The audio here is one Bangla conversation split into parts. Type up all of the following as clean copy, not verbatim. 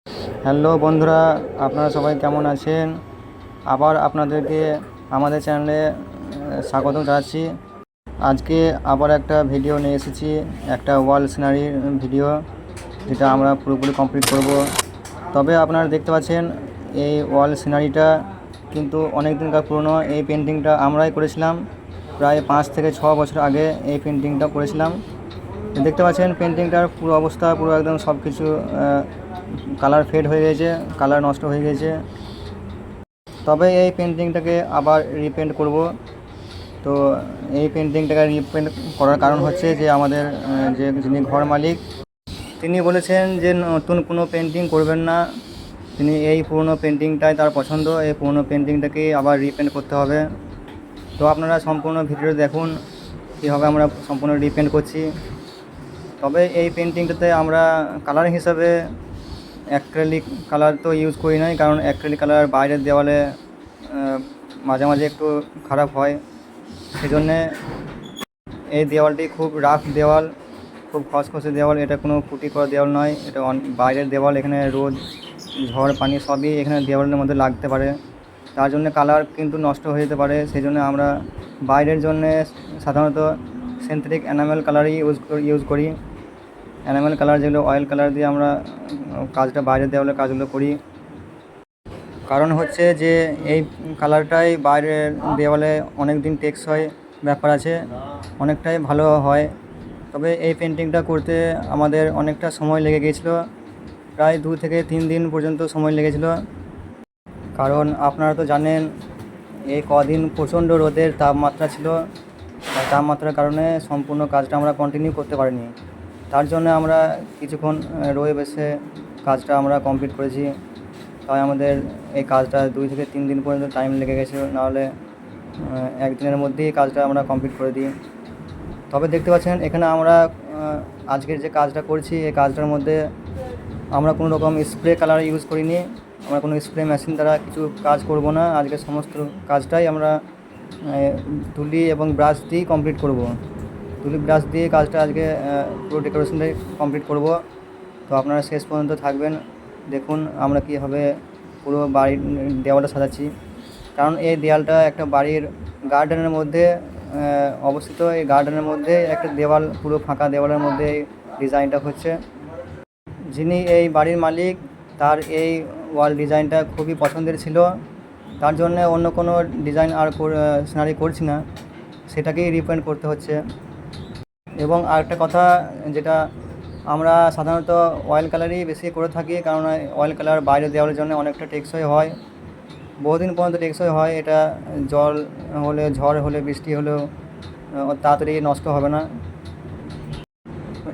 হ্যালো বন্ধুরা, আপনারা সবাই কেমন আছেন? আবার আপনাদেরকে আমাদের চ্যানেলে স্বাগত জানাচ্ছি। আজকে আবার একটা ভিডিও নিয়ে এসেছি, একটা ওয়াল সিনারির ভিডিও, যেটা আমরা পুরোপুরি কমপ্লিট করব। তবে আপনারা দেখতে পাচ্ছেন এই ওয়াল সিনারিটা কিন্তু অনেক দিনকার পুরনো। এই পেন্টিংটা আমরাই করেছিলাম প্রায় 5 থেকে 6 বছর আগে এই পেন্টিংটা করেছিলাম। দেখতে পাচ্ছেন পেন্টিংটার পুরো অবস্থা পুরো একদম সব কিছু কালার ফেড হয়ে গেছে, কালার নষ্ট হয়ে গেছে। তবে এই পেন্টিংটাকে আবার রিপেন্ট করব। তো এই পেন্টিংটাকে রিপেন্ট করার কারণ হচ্ছে যে আমাদের যিনি ঘর মালিক তিনি বলেছেন যে নতুন কোনো পেন্টিং করবেন না, তিনি এই পুরনো পেন্টিংটাই তার পছন্দ, এই পুরনো পেন্টিংটাকেই আবার রিপেন্ট করতে হবে। তো আপনারা সম্পূর্ণ ভিডিও দেখুন কীভাবে আমরা সম্পূর্ণ রিপেন্ট করছি। তবে এই পেন্টিংটাতে আমরা কালার হিসাবে অ্যাক্রিলিক কালার তো ইউজ করি নাই, কারণ অ্যাক্রিলিক কালার বাইরের দেওয়ালে মাঝে মাঝে একটু খারাপ হয়। সেজন্যে এই দেওয়ালটি খুব রাফ দেওয়াল, খুব খসখসে দেওয়াল, এটা কোনো পুটি করা দেওয়াল নয়, এটা বাইরের দেওয়াল। এখানে রোদ ঝড় পানি সবই এখানে দেওয়ালের মধ্যে লাগতে পারে, তার জন্য কালার কিন্তু নষ্ট হয়ে যেতে পারে। সেই জন্য আমরা বাইরের জন্যে সাধারণত সিনথেটিক এনামেল কালারই ইউজ করি। এনামেল কালার যেগুলো অয়েল কালার দিয়ে আমরা কাজটা বাইরের দেওয়ালে কাজগুলো করি। কারণ হচ্ছে যে এই কালারটাই বাইরের দেওয়ালে অনেক দিন টেকসই ব্যাপার আছে, অনেকটাই ভালো হয়। তবে এই পেন্টিংটা করতে আমাদের অনেকটা সময় লেগে গিয়েছিলো, প্রায় 2 থেকে 3 দিন পর্যন্ত সময় লেগেছিলো। কারণ আপনারা তো জানেন এই কদিন প্রচণ্ড রোদের তাপমাত্রা ছিল, তাপমাত্রার কারণে সম্পূর্ণ কাজটা আমরা কন্টিনিউ করতে পারিনি। তার জন্য আমরা কিছুক্ষণ রয়ে বসে কাজটা আমরা কমপ্লিট করেছি। তাই আমাদের এই কাজটা 2 থেকে 3 দিন পর্যন্ত টাইম লেগে গেছে, নাহলে একদিনের মধ্যেই কাজটা আমরা কমপ্লিট করে দিই। তবে দেখতে পাচ্ছেন এখানে আমরা আজকের যে কাজটা করছি এই কাজটার মধ্যে আমরা কোনো রকম স্প্রে কালার ইউজ করিনি, আমরা কোনো স্প্রে মেশিন দ্বারা কিছু কাজ করব না। আজকে সমস্ত কাজটাই আমরা তুলি এবং ব্রাশ দিয়েই কমপ্লিট করব। তুলি ব্রাশ দিয়ে কাজটা আজকে পুরো ডেকোরেশনটাই কমপ্লিট করব। তো আপনারা শেষ পর্যন্ত থাকবেন, দেখুন আমরা কীভাবে পুরো বাড়ির দেওয়ালটা সাজাচ্ছি। কারণ এই দেওয়ালটা একটা বাড়ির গার্ডেনের মধ্যে অবস্থিত, এই গার্ডেনের মধ্যে একটা দেওয়াল, পুরো ফাঁকা দেওয়ালের মধ্যে এই ডিজাইনটা হচ্ছে। যিনি এই বাড়ির মালিক তার এই ওয়াল ডিজাইনটা খুবই পছন্দের ছিল, তার জন্য অন্য কোনো ডিজাইন আর সিনারি করছি না, সেটাকেই রিপেন্ট করতে হচ্ছে। এবং আরেকটা কথা, যেটা আমরা সাধারণত অয়েল কালারই বেশি করে থাকি, কারণ অয়েল কালার বাইরের দেওয়ালের জন্য অনেকটা টেকসই হয়, বহুদিন পর্যন্ত টেকসই হয়। এটা জল হলে, ঝড় হলে, বৃষ্টি হলেও তাড়াতাড়ি নষ্ট হবে না।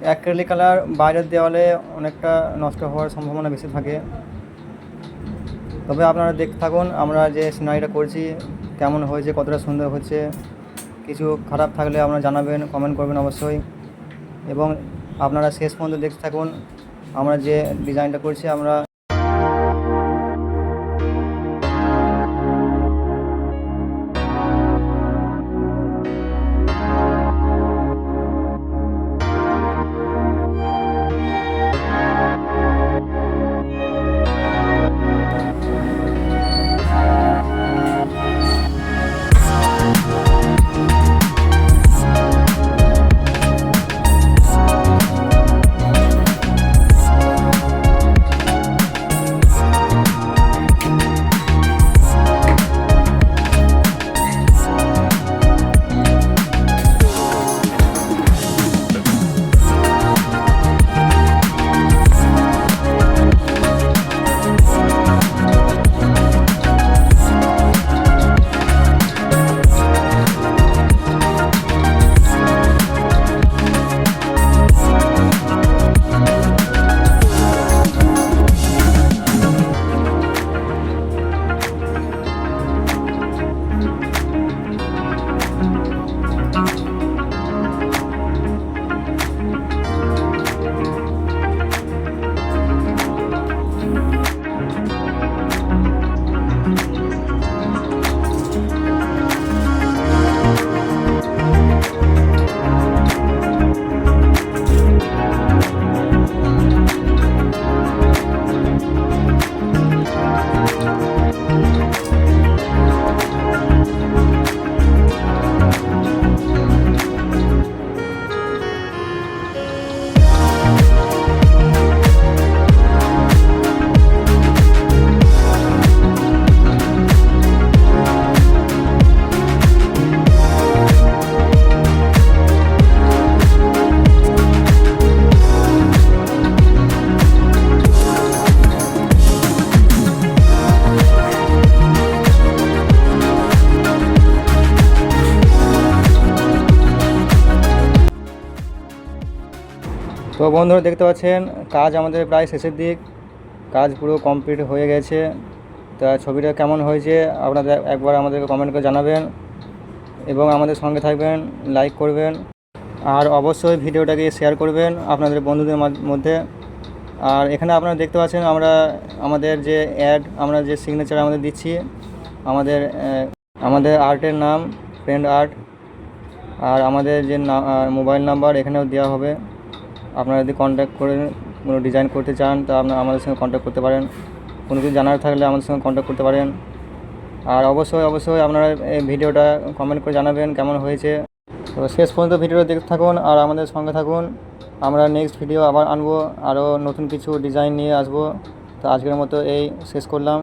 অ্যাক্রিলিক কালার বাইরের দেওয়ালে অনেকটা নষ্ট হওয়ার সম্ভাবনা বেশি থাকে। তবে আপনারা দেখতে থাকুন আমরা যে সিনারিটা করছি কেমন হয়েছে, কতটা সুন্দর হচ্ছে। কিছু খারাপ থাকলে আপনারা জানাবেন, কমেন্ট করবেন অবশ্যই। এবং আপনারা শেষ পর্যন্ত দেখতে থাকুন আমরা যে ডিজাইনটা করছি। আমরা বন্ধুরা দেখতে পাচ্ছেন কাজ আমাদের প্রায় শেষের দিক, কাজ পুরো কমপ্লিট হয়ে গেছে। তা ছবিটা কেমন হয়েছে আপনাদের একবার আমাদেরকে কমেন্ট করে জানাবেন এবং আমাদের সঙ্গে থাকবেন, লাইক করবেন আর অবশ্যই ভিডিওটাকে শেয়ার করবেন আপনাদের বন্ধুদের মধ্যে। আর এখানে আপনারা দেখতে পাচ্ছেন আমরা আমাদের যে অ্যাড, আমরা যে সিগনেচার আমাদের দিচ্ছি, আমাদের আর্টের নাম ফ্রেন্ড আর্ট, আর আমাদের যে মোবাইল নাম্বার এখানেও দেওয়া হবে। আপনারা যদি কন্ট্যাক্ট করে কোনো ডিজাইন করতে চান তা আপনারা আমাদের সঙ্গে কন্ট্যাক্ট করতে পারেন, কোনো কিছু জানার থাকলে আমাদের সঙ্গে কন্ট্যাক্ট করতে পারেন। আর অবশ্যই আপনারা এই ভিডিওটা কমেন্ট করে জানাবেন কেমন হয়েছে। তো শেষ পর্যন্ত ভিডিওটা দেখতে থাকুন আর আমাদের সঙ্গে থাকুন। আমরা নেক্সট ভিডিও আবার আনবো, আরও নতুন কিছু ডিজাইন নিয়ে আসবো। তো আজকের মতো এই শেষ করলাম।